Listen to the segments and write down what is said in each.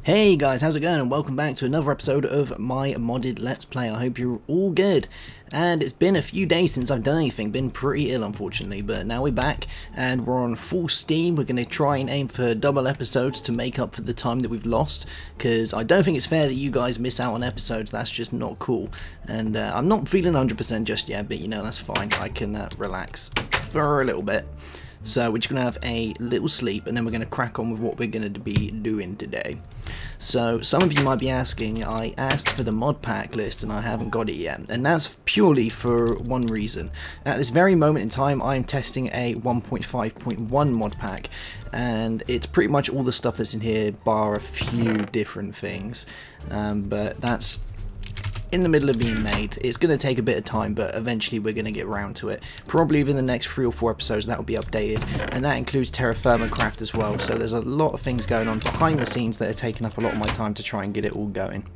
Hey guys, how's it going, and welcome back to another episode of my modded Let's Play. I hope you're all good. And it's been a few days since I've done anything, been pretty ill unfortunately, but now we're back and we're on full steam. We're going to try and aim for double episodes to make up for the time that we've lost, because I don't think it's fair that you guys miss out on episodes. That's just not cool. And I'm not feeling 100% just yet, but you know, that's fine. I can relax for a little bit. So we're just going to have a little sleep, and then we're going to crack on with what we're going to be doing today. So some of you might be asking, I asked for the mod pack list and I haven't got it yet, and that's purely for one reason. At this very moment in time I'm testing a 1.5.1 mod pack, and it's pretty much all the stuff that's in here bar a few different things, but that's in the middle of being made. It's going to take a bit of time, but eventually we're going to get around to it. Probably within the next 3 or 4 episodes that will be updated, and that includes terra firma craft as well. So there's a lot of things going on behind the scenes that are taking up a lot of my time to try and get it all going.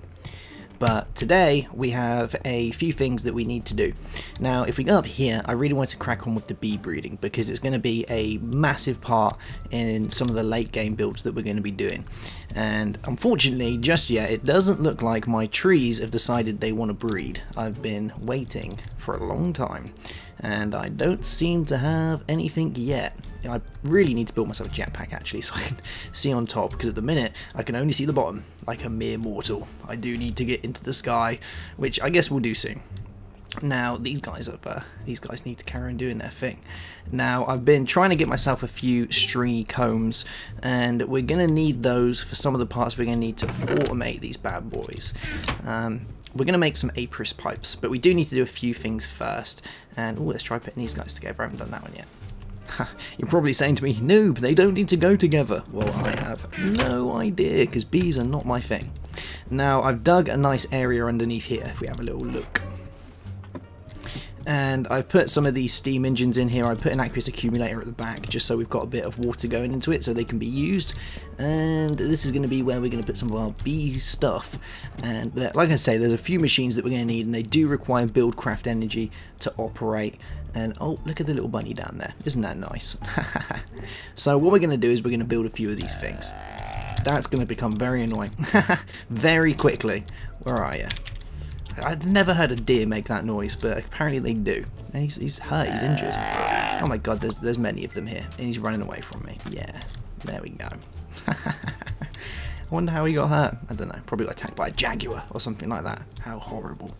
But today we have a few things that we need to do. Now if we go up here, I really want to crack on with the bee breeding, because it's going to be a massive part in some of the late game builds that we're going to be doing. And unfortunately just yet it doesn't look like my trees have decided they want to breed. I've been waiting for a long time and I don't seem to have anything yet. I really need to build myself a jetpack actually, so I can see on top, because at the minute I can only see the bottom like a mere mortal. I do need to get into the sky, which I guess we'll do soon. Now these guys need to carry on doing their thing. Now I've been trying to get myself a few stringy combs, and we're gonna need those for some of the parts. We're gonna need to automate these bad boys. We're going to make some Apris pipes, but we do need to do a few things first. And let's try putting these guys together. I haven't done that one yet. You're probably saying to me, noob, they don't need to go together. Well, I have no idea, because bees are not my thing. Now, I've dug a nice area underneath here, if we have a little look. And I've put some of these steam engines in here. I put an aqueous accumulator at the back, just so we've got a bit of water going into it so they can be used. And this is going to be where we're going to put some of our bee stuff. And like I say, there's a few machines that we're going to need, and they do require buildcraft energy to operate. And oh, look at the little bunny down there. Isn't that nice? So what we're going to do is we're going to build a few of these things. That's going to become very annoying very quickly. Where are you? I've never heard a deer make that noise, but apparently they do. And he's hurt, he's injured. Oh my god, there's many of them here. And he's running away from me. Yeah, there we go. I wonder how he got hurt. I don't know, probably got attacked by a jaguar or something like that. How horrible.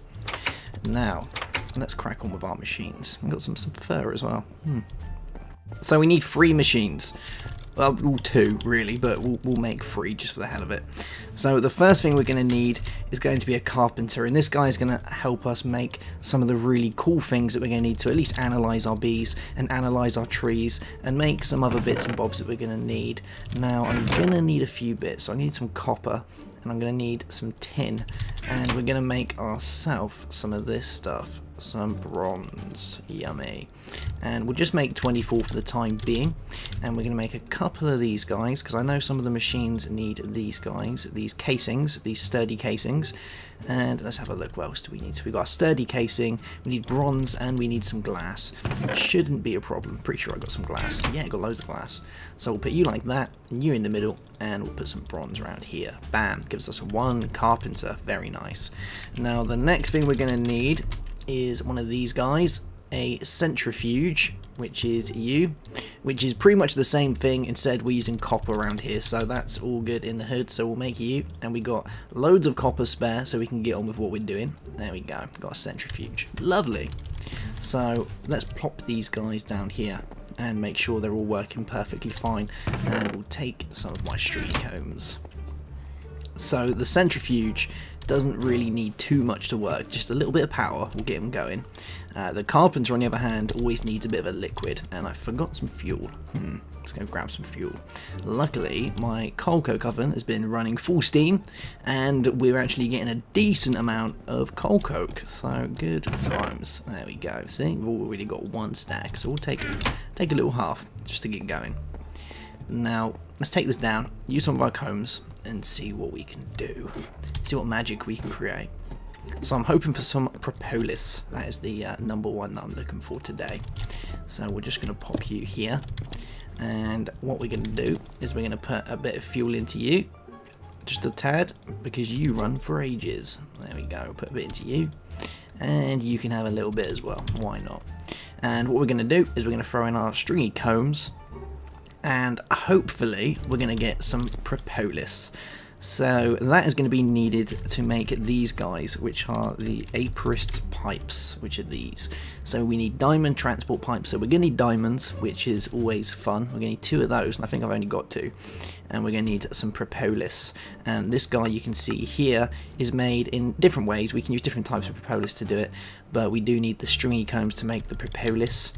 Now, let's crack on with our machines. We've got some fur as well. So we need 3 machines. Well, 2 really, but we'll make 3 just for the hell of it. So the first thing we're going to need is going to be a carpenter, and this guy is going to help us make some of the really cool things that we're going to need to at least analyze our bees and analyze our trees and make some other bits and bobs that we're going to need. Now I'm going to need a few bits, so I need some copper and I'm going to need some tin, and we're going to make ourselves some of this stuff. Some bronze, yummy. And we'll just make 24 for the time being, and we're going to make a couple of these guys, because I know some of the machines need these guys, these casings, these sturdy casings. And let's have a look, what else do we need? So we've got a sturdy casing, we need bronze, and we need some glass. It shouldn't be a problem. Pretty sure I got some glass. Yeah, I got loads of glass. So we'll put you like that, and you in the middle, and we'll put some bronze around here. Bam, gives us 1 carpenter. Very nice. Now the next thing we're going to need is one of these guys, a centrifuge, which is which is pretty much the same thing. Instead we're using copper around here, so that's all good in the hood. So we'll make you, and we got loads of copper spare, so we can get on with what we're doing. There we go, got a centrifuge. Lovely. So let's plop these guys down here and make sure they're all working perfectly fine, and we'll take some of my stringy combs. So the centrifuge doesn't really need too much to work, just a little bit of power will get him going. The carpenter, on the other hand, always needs a bit of a liquid, and I forgot some fuel. Let's go grab some fuel. Luckily, my coal coke oven has been running full steam, and we're actually getting a decent amount of coal coke, so good times. There we go. See, we've already got 1 stack, so we'll take a little half just to get going. Now, let's take this down, use some of our combs, and see what we can do. See what magic we can create. So I'm hoping for some propolis. That is the number 1 that I'm looking for today. So we're just going to pop you here. And what we're going to do is we're going to put a bit of fuel into you. just a tad, because you run for ages. There we go, put a bit into you, and you can have a little bit as well, why not? And what we're going to do is we're going to throw in our stringy combs, and hopefully we're going to get some propolis. So that is going to be needed to make these guys, which are the apiarist pipes, which are these. So we need diamond transport pipes, so we're going to need diamonds, which is always fun. We're going to need 2 of those, and I think I've only got 2. And we're going to need some propolis. And this guy you can see here is made in different ways. We can use different types of propolis to do it, but we do need the stringy combs to make the propolis.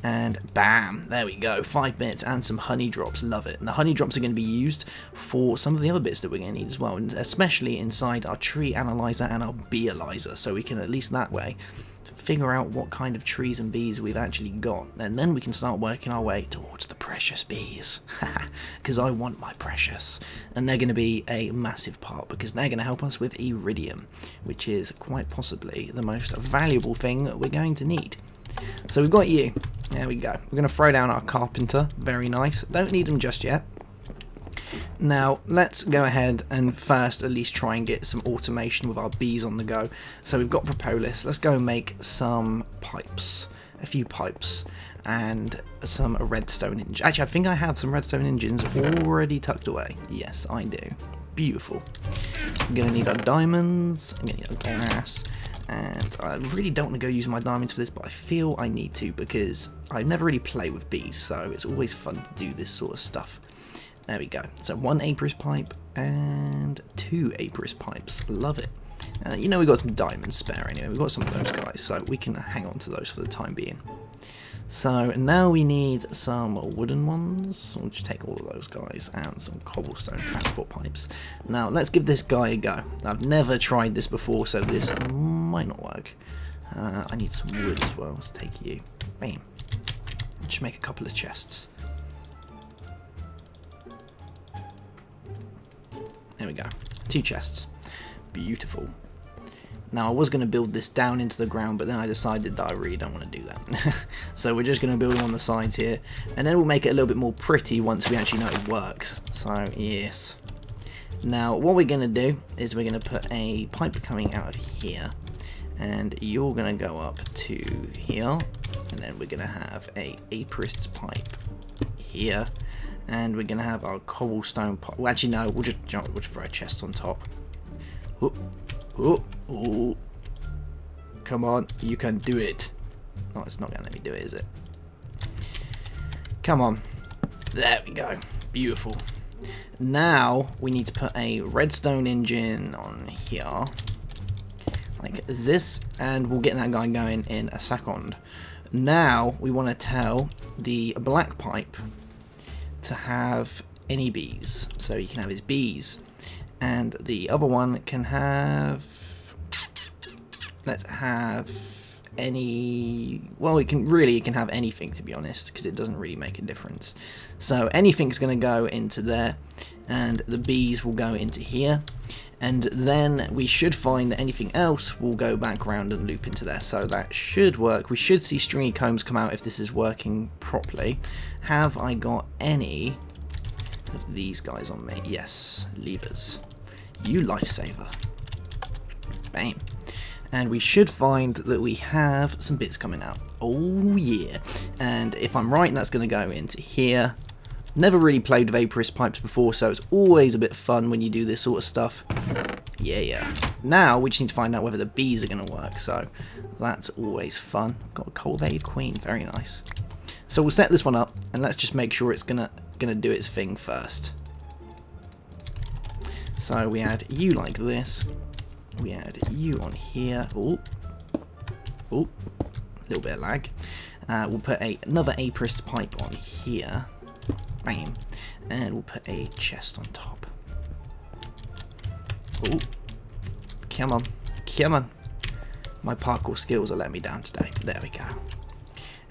And bam, there we go, 5 minutes and some honey drops, love it. And the honey drops are going to be used for some of the other bits that we're going to need as well, and especially inside our tree analyzer and our bee analyzer, so we can at least that way figure out what kind of trees and bees we've actually got, and then we can start working our way towards the precious bees, because I want my precious, and they're going to be a massive part, because they're going to help us with iridium, which is quite possibly the most valuable thing that we're going to need. So we've got you. There we go. We're going to throw down our carpenter. Very nice. Don't need him just yet. Now, let's go ahead and first at least try and get some automation with our bees on the go. So we've got propolis. Let's go and make some pipes. A few pipes. And some redstone engines. Actually, I think I have some redstone engines already tucked away. Yes, I do. Beautiful. I'm going to need our diamonds. I'm going to need our glass. And I really don't want to go using my diamonds for this, but I feel I need to, because I never really play with bees, so it's always fun to do this sort of stuff. There we go. So 1 apiarist pipe and 2 apiarist pipes. Love it. You know, we've got some diamonds spare anyway. We've got some of those guys, so we can hang on to those for the time being. So now we need some wooden ones. We'll just take all of those guys and some cobblestone transport pipes. Now let's give this guy a go. I've never tried this before, so this might not work. I need some wood as well. Let's take you. Bam. Just make a couple of chests. There we go. 2 chests. Beautiful. Now I was going to build this down into the ground, but then I decided that I really don't want to do that. So we're just going to build them on the sides here, and then we'll make it a little bit more pretty once we actually know it works. So yes. Now what we're going to do is we're going to put a pipe coming out of here, and you're going to go up to here, and then we're going to have a apiarist pipe here, and we're going to have our cobblestone pipe. Well, actually no, we'll just throw a chest on top. Oop. Oh, oh, come on, you can do it. Oh, it's not going to let me do it, is it? Come on. There we go. Beautiful. Now, we need to put a redstone engine on here. Like this, and we'll get that guy going in a second. Now, we want to tell the black pipe to have any bees. So he can have his bees. And the other one can have, let's have any, well, it can have anything, to be honest, because it doesn't really make a difference. So anything's going to go into there, and the bees will go into here, and then we should find that anything else will go back around and loop into there. So that should work. We should see stringy combs come out if this is working properly. Have I got any of these guys on me? Yes, levers. You lifesaver. Bam. And we should find that we have some bits coming out. Oh yeah. And if I'm right, that's going to go into here. Never really played with apiarist pipes before, so it's always a bit fun when you do this sort of stuff. Yeah. Now we just need to find out whether the bees are going to work, so that's always fun. Got a cultivated queen, very nice. So we'll set this one up, and let's just make sure it's gonna do its thing first. So we add you like this. We add you on here. Oh, a little bit of lag. We'll put another apiarist pipe on here. Bam. And we'll put a chest on top. Oh, come on, come on. My parkour skills are letting me down today. There we go.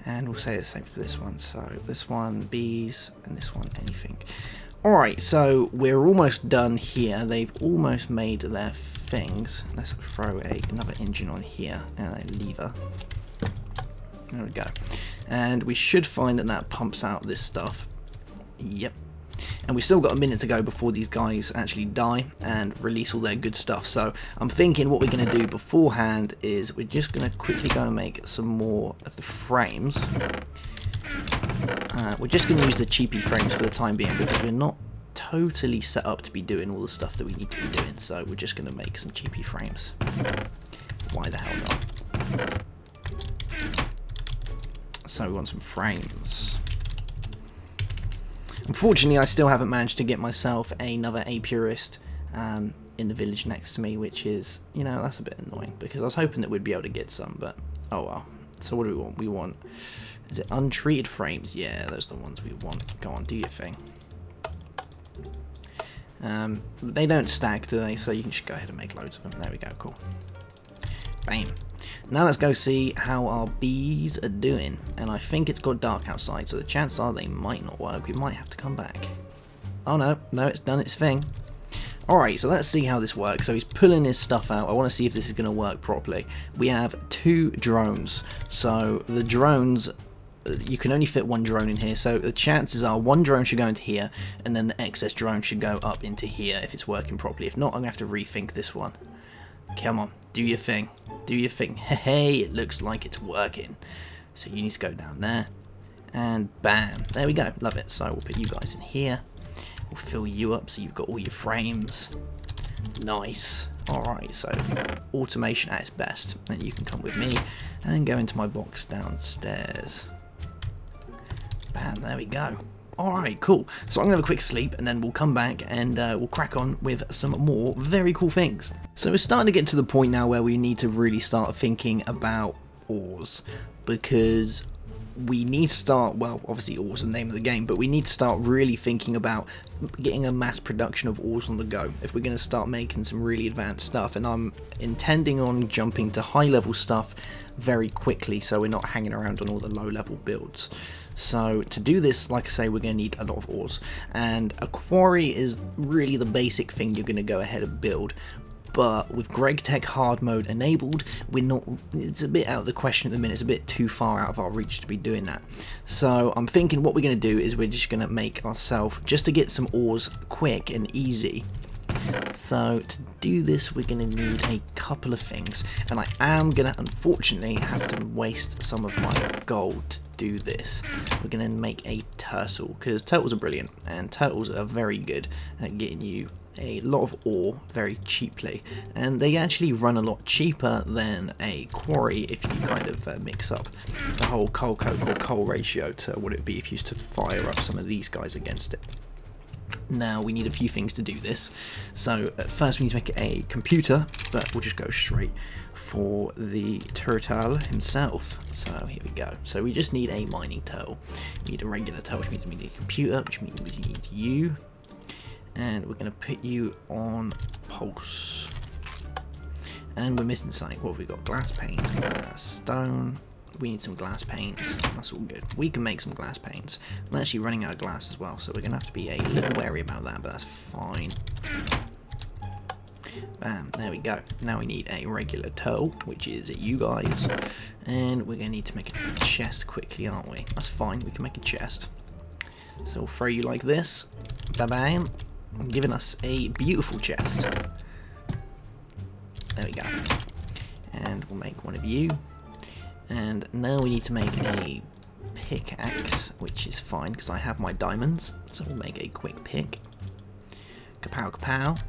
And we'll say the same for this one. So this one, bees, and this one, anything. Alright, so we're almost done here. They've almost made their things. Let's throw another engine on here and a lever. There we go. And we should find that pumps out this stuff. Yep. And we've still got a minute to go before these guys actually die and release all their good stuff. So I'm thinking what we're going to do beforehand is we're just going to quickly go and make some more of the frames. We're just going to use the cheapy frames for the time being because we're not totally set up to be doing all the stuff that we need to be doing. So we're just going to make some cheapy frames. Why the hell not? So we want some frames. Unfortunately, I still haven't managed to get myself another apurist in the village next to me, which is, you know, that's a bit annoying because I was hoping that we'd be able to get some, but oh well. So what do we want? We want, is it untreated frames? Yeah, those are the ones we want. Go on, do your thing. They don't stack, do they? So you can just go ahead and make loads of them. There we go, cool. Bam. Now let's go see how our bees are doing. And I think it's got dark outside, so the chances are they might not work. We might have to come back. Oh no, no, it's done its thing. Alright, so let's see how this works. So he's pulling his stuff out. I want to see if this is going to work properly. We have 2 drones. So the drones, you can only fit 1 drone in here. So the chances are 1 drone should go into here, and then the excess drone should go up into here if it's working properly. If not, I'm going to have to rethink this one. Come on, do your thing. Do your thing. Hey, it looks like it's working. So you need to go down there. And bam. There we go. Love it. So we'll put you guys in here. We'll fill you up so you've got all your frames. Nice. Alright, so automation at its best. Then you can come with me and go into my box downstairs. Bam, there we go. Alright, cool. So I'm going to have a quick sleep and then we'll come back and we'll crack on with some more very cool things. So we're starting to get to the point now where we need to really start thinking about ores, because we need to start, well, obviously ores are the name of the game, but we need to start really thinking about getting a mass production of ores on the go if we're going to start making some really advanced stuff. And I'm intending on jumping to high level stuff very quickly so we're not hanging around on all the low level builds. So to do this, like I say, we're going to need a lot of ores, and a quarry is really the basic thing you're going to go ahead and build. But with GregTech hard mode enabled, we're not, it's a bit out of the question at the minute. It's a bit too far out of our reach to be doing that. So I'm thinking what we're going to do is we're just going to make ourselves, just to get some ores quick and easy. So to do this, we're going to need a couple of things, and I am going to unfortunately have to waste some of my gold to do this. We're going to make a turtle, because turtles are brilliant, and turtles are very good at getting you a lot of ore very cheaply, and they actually run a lot cheaper than a quarry if you kind of mix up the whole coal coke or coal ratio to what it would be if you used to fire up some of these guys against it. Now we need a few things to do this, so first we need to make a computer, but we'll just go straight for the turtle himself. So here we go. So we just need a mining turtle. We need a regular turtle, which means we need a computer, which means we need you, and we're going to put you on pulse. And we're missing something. What have we got? Glass panes, glass stone. We need some glass panes. That's all good. We can make some glass panes. I'm actually running out of glass as well, so we're going to have to be a little wary about that, but that's fine. Bam, there we go. Now we need a regular toe, which is you guys. And we're going to need to make a chest quickly, aren't we? That's fine, we can make a chest. So we'll throw you like this. Bam, giving us a beautiful chest. There we go. And we'll make one of you. And now we need to make a pickaxe, which is fine because I have my diamonds. So we'll make a quick pick. Kapow, kapow.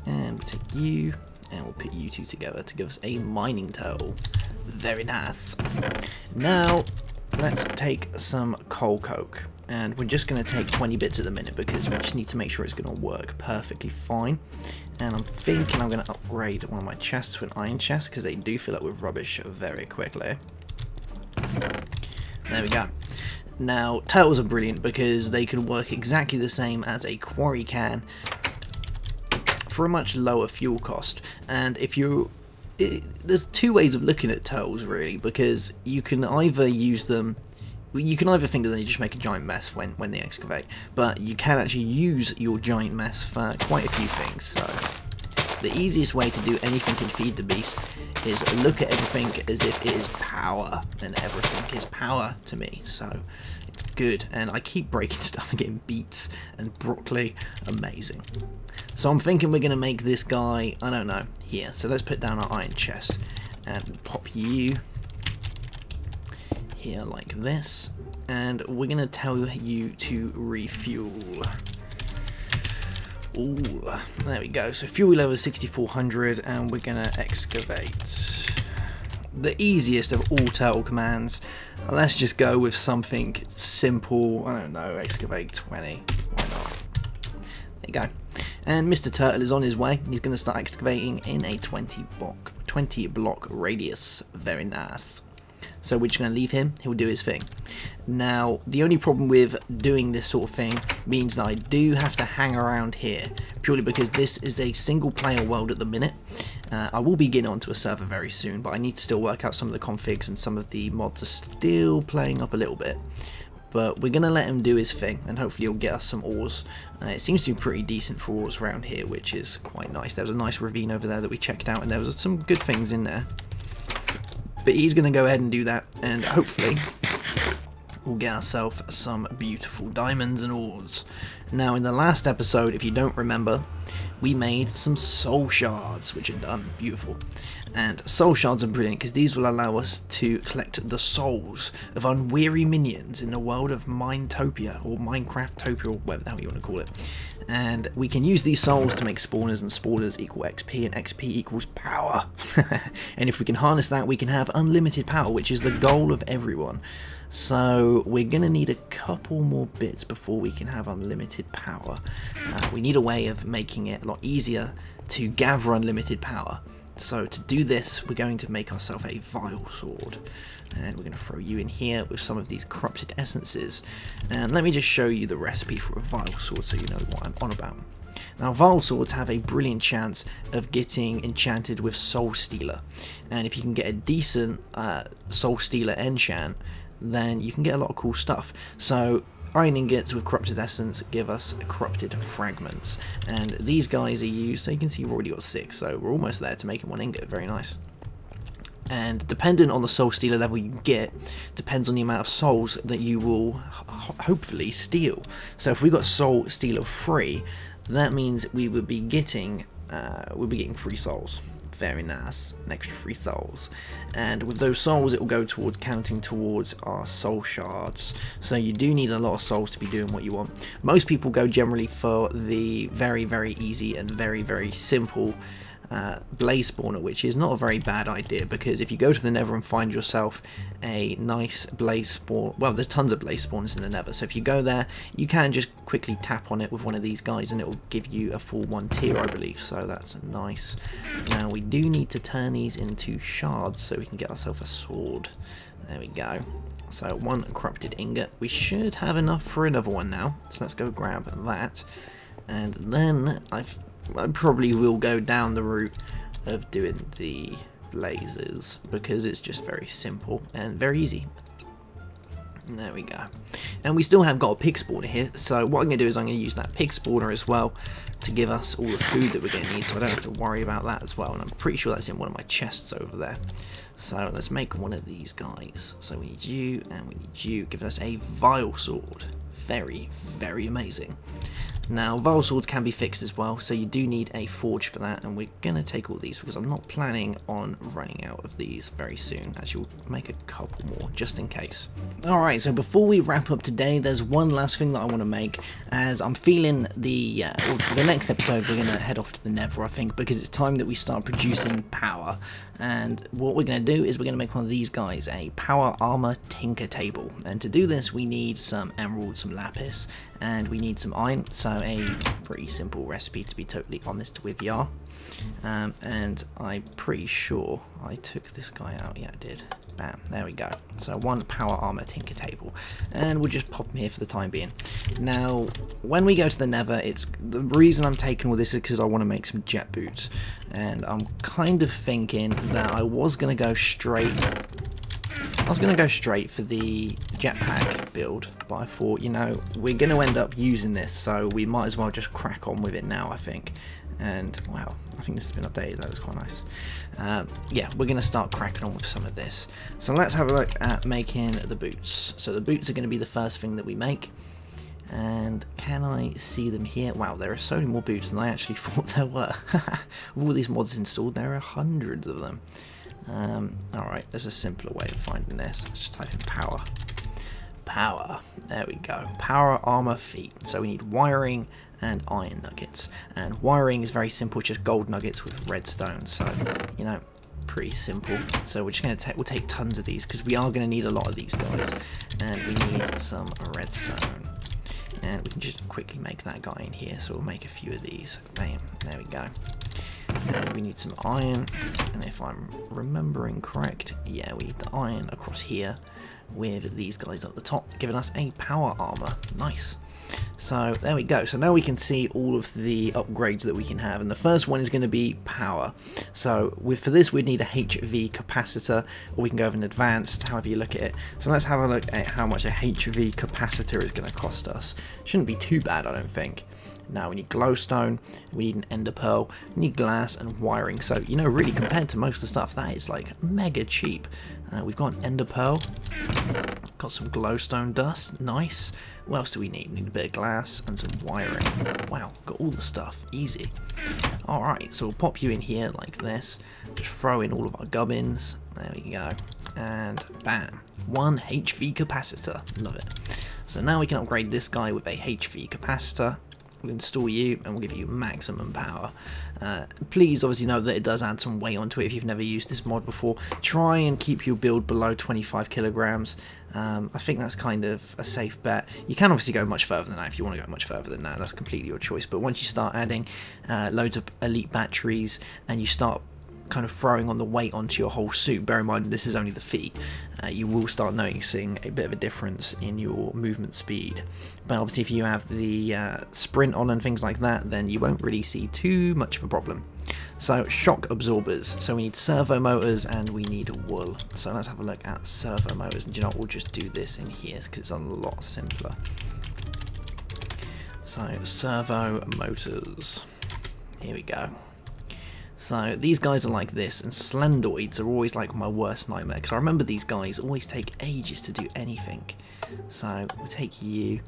And we'll take you, and we'll put you two together to give us a mining turtle. Very nice. Now, let's take some coal coke. And we're just going to take 20 bits at the minute because we just need to make sure it's going to work perfectly fine. And I'm thinking I'm going to upgrade one of my chests to an iron chest because they do fill up with rubbish very quickly. There we go. Now, turtles are brilliant because they can work exactly the same as a quarry can for a much lower fuel cost. And if you... there's two ways of looking at turtles really, because you can either use them... You can either think that they just make a giant mess when they excavate, but you can actually use your giant mess for quite a few things. So the easiest way to do anything in Feed the Beast is look at everything as if it is power, and everything is power to me, so it's good. And I keep breaking stuff and getting beets and broccoli, amazing. So I'm thinking we're going to make this guy, I don't know, here. So let's put down our iron chest and pop you here like this, and we're going to tell you to refuel. Ooh, there we go. So fuel level is 6400, and we're going to excavate. The easiest of all turtle commands. Let's just go with something simple. I don't know, excavate 20. Why not? There you go. And Mr. Turtle is on his way. He's going to start excavating in a 20 block radius. Very nice. So we're just going to leave him, he'll do his thing. Now, the only problem with doing this sort of thing means that I do have to hang around here, purely because this is a single player world at the minute. I will be getting onto a server very soon, but I need to still work out some of the configs and some of the mods are still playing up a little bit. But we're going to let him do his thing, and hopefully he'll get us some ores. It seems to be pretty decent for ores around here, which is quite nice. There was a nice ravine over there that we checked out, and there was some good things in there. But he's going to go ahead and do that, and hopefully we'll get ourselves some beautiful diamonds and ores. Now, in the last episode, if you don't remember, we made some soul shards, which are done beautiful. And soul shards are brilliant because these will allow us to collect the souls of unweary minions in the world of Minetopia, or Minecraftopia, or whatever the hell you want to call it. And we can use these souls to make spawners, and spawners equal XP, and XP equals power. And if we can harness that, we can have unlimited power, which is the goal of everyone. So we're going to need a couple more bits before we can have unlimited power. We need a way of making it a lot easier to gather unlimited power. So to do this, we're going to make ourselves a vile sword, and we're going to throw you in here with some of these corrupted essences. And let me just show you the recipe for a vile sword so you know what I'm on about. Now, vile swords have a brilliant chance of getting enchanted with Soul Stealer, and if you can get a decent Soul Stealer enchant, then you can get a lot of cool stuff. So iron ingots with corrupted essence give us corrupted fragments, and these guys are used, so you can see we've already got 6, so we're almost there to making 1 ingot. Very nice. And depending on the soul stealer level you get, depends on the amount of souls that you will hopefully steal. So if we got soul stealer 3, that means we would be getting 3 souls. Very nice, an extra 3 souls, and with those souls it will go towards counting towards our soul shards. So you do need a lot of souls to be doing what you want. Most people go generally for the very easy and very simple blaze spawner, which is not a very bad idea, because if you go to the nether and find yourself a nice blaze spawn, well, there's tons of blaze spawners in the nether, so if you go there you can just quickly tap on it with one of these guys and it will give you a full 1 tier, I believe, so that's nice. Now we do need to turn these into shards so we can get ourselves a sword. There we go. So 1 corrupted ingot, we should have enough for another one now, so let's go grab that. And then I probably will go down the route of doing the blazes, because it's just very simple and very easy. There we go. And we still have got a pig spawner here, so what I'm going to do is I'm going to use that pig spawner as well to give us all the food that we're going to need, so I don't have to worry about that as well. And I'm pretty sure that's in one of my chests over there. So let's make one of these guys. So we need you, and we need you, giving us a vile sword. Very amazing. Now, vile swords can be fixed as well, so you do need a forge for that, and we're going to take all these because I'm not planning on running out of these very soon. Actually, we'll make a couple more, just in case. Alright, so before we wrap up today, there's one last thing that I want to make, as I'm feeling the next episode we're going to head off to the nether, I think, because it's time that we start producing power. And what we're going to do is we're going to make one of these guys, a power armor tinker table. And to do this, we need some emerald, some lapis, and we need some iron, so a pretty simple recipe, to be totally honest with ya. And I'm pretty sure I took this guy out. Yeah, I did. Bam, there we go. So 1 power armor tinker table, and we'll just pop him here for the time being. Now, when we go to the nether, the reason I'm taking all this is because I want to make some jet boots, and I'm kind of thinking that I was going to go straight for the jetpack build, but I thought, you know, we're going to end up using this, so we might as well just crack on with it now, I think. And wow, I think this has been updated. That was quite nice. Yeah, we're going to start cracking on with some of this. So let's have a look at making the boots. So the boots are going to be the first thing that we make. And can I see them here? Wow, there are so many more boots than I actually thought there were. With all these mods installed, there are hundreds of them. Alright, there's a simpler way of finding this. Let's just type in power. Power. There we go. Power armor feet. So we need wiring and iron nuggets. And wiring is very simple, just gold nuggets with redstone. So, you know, pretty simple. So we're just going to we'll take tons of these because we are going to need a lot of these guys. And we need some redstone. And we can just quickly make that guy in here, so we'll make a few of these. Bam, there we go. And we need some iron, and if I'm remembering correct, yeah, we need the iron across here with these guys at the top, giving us a power armor. Nice. So there we go. So now we can see all of the upgrades that we can have, and the first one is going to be power. So for this we'd need a HV capacitor, or we can go with an advanced, however you look at it. So let's have a look at how much a HV capacitor is going to cost us. Shouldn't be too bad, I don't think. Now we need glowstone, we need an ender pearl, we need glass and wiring. So, you know, really compared to most of the stuff, that is like mega cheap. We've got an ender pearl, got some glowstone dust, nice. What else do we need? We need a bit of glass and some wiring. Wow, got all the stuff, easy. Alright, so we'll pop you in here like this, just throw in all of our gubbins, there we go, and bam, 1 HV capacitor, love it. So now we can upgrade this guy with a HV capacitor. We'll install you and we'll give you maximum power. Please obviously know that it does add some weight onto it if you've never used this mod before. Try and keep your build below 25 kilograms. I think that's kind of a safe bet. You can obviously go much further than that if you want to go much further than that. That's completely your choice. But once you start adding loads of elite batteries and you start kind of throwing on the weight onto your whole suit, bear in mind this is only the feet, you will start noticing a bit of a difference in your movement speed. But obviously if you have the sprint on and things like that, then you won't really see too much of a problem. So shock absorbers, so we need servo motors and we need wool. So let's have a look at servo motors, and you know what, we'll just do this in here because it's a lot simpler. So servo motors, here we go. So these guys are like this, and slendoids are always like my worst nightmare, because I remember these guys always take ages to do anything. So we'll take you,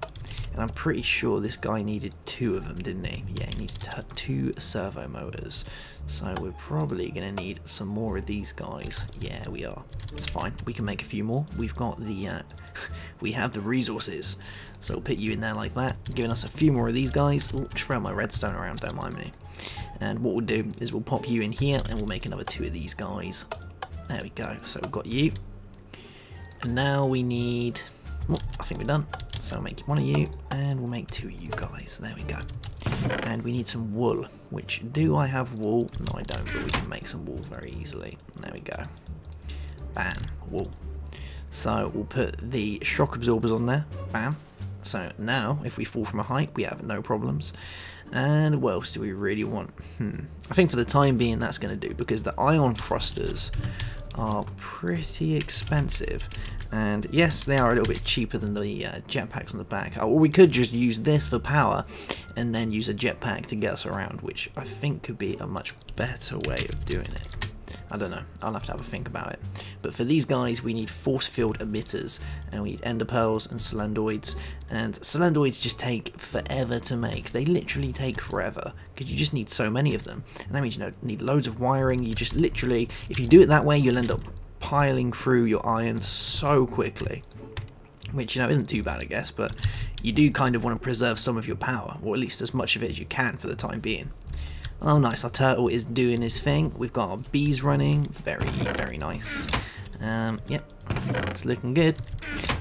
and I'm pretty sure this guy needed 2 of them, didn't he? Yeah, he needs 2 servo motors. So we're probably going to need some more of these guys. Yeah, we are. It's fine. We can make a few more. We've got the, we have the resources. So we'll put you in there like that, giving us a few more of these guys. Ooh, just throw my redstone around, don't mind me. And what we'll do is we'll pop you in here and we'll make another 2 of these guys. There we go. So we've got you. And now we need... Oh, I think we're done. So I'll make 1 of you and we'll make 2 of you guys. There we go. And we need some wool. Which, do I have wool? No, I don't, but we can make some wool very easily. There we go. Bam. Wool. So we'll put the shock absorbers on there. Bam. So now, if we fall from a height, we have no problems. And what else do we really want? I think for the time being that's going to do, because the ion thrusters are pretty expensive. And yes, they are a little bit cheaper than the jetpacks on the back. Or we could just use this for power and then use a jetpack to get us around, which I think could be a much better way of doing it. I don't know, I'll have to have a think about it. But for these guys we need force field emitters, and we need ender pearls and slendoids. And slendoids just take forever to make. They literally take forever because you just need so many of them, and that means you need loads of wiring. You just literally, if you do it that way, you'll end up piling through your iron so quickly, which isn't too bad, I guess, but you do kind of want to preserve some of your power, or at least as much of it as you can for the time being. Oh nice, our turtle is doing his thing. We've got our bees running, very, very nice. Yep, it's looking good.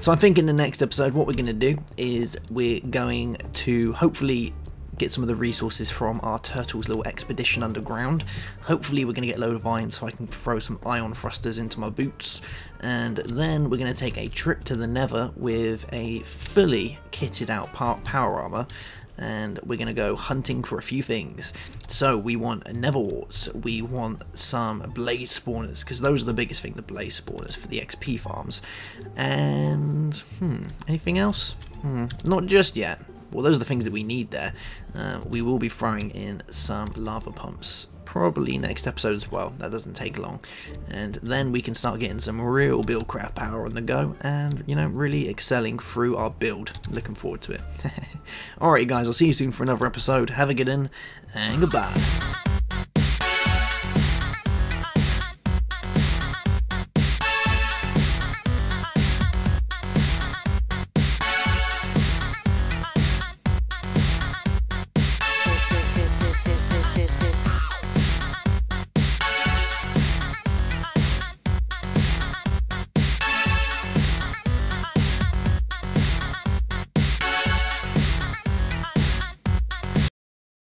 So I think in the next episode what we're going to do is we're going to hopefully get some of the resources from our turtle's little expedition underground. Hopefully we're going to get a load of iron so I can throw some ion thrusters into my boots, and then we're going to take a trip to the Nether with a fully kitted out power armor, and we're going to go hunting for a few things. So we want nether warts, we want some blaze spawners, because those are the biggest thing, the blaze spawners for the XP farms. And anything else? Not just yet. well, those are the things that we need there. We will be throwing in some lava pumps probably next episode as well. That doesn't take long, and then we can start getting some real buildcraft power on the go, and you know, really excelling through our build. Looking forward to it. Alright guys, I'll see you soon for another episode. Have a good one, and goodbye.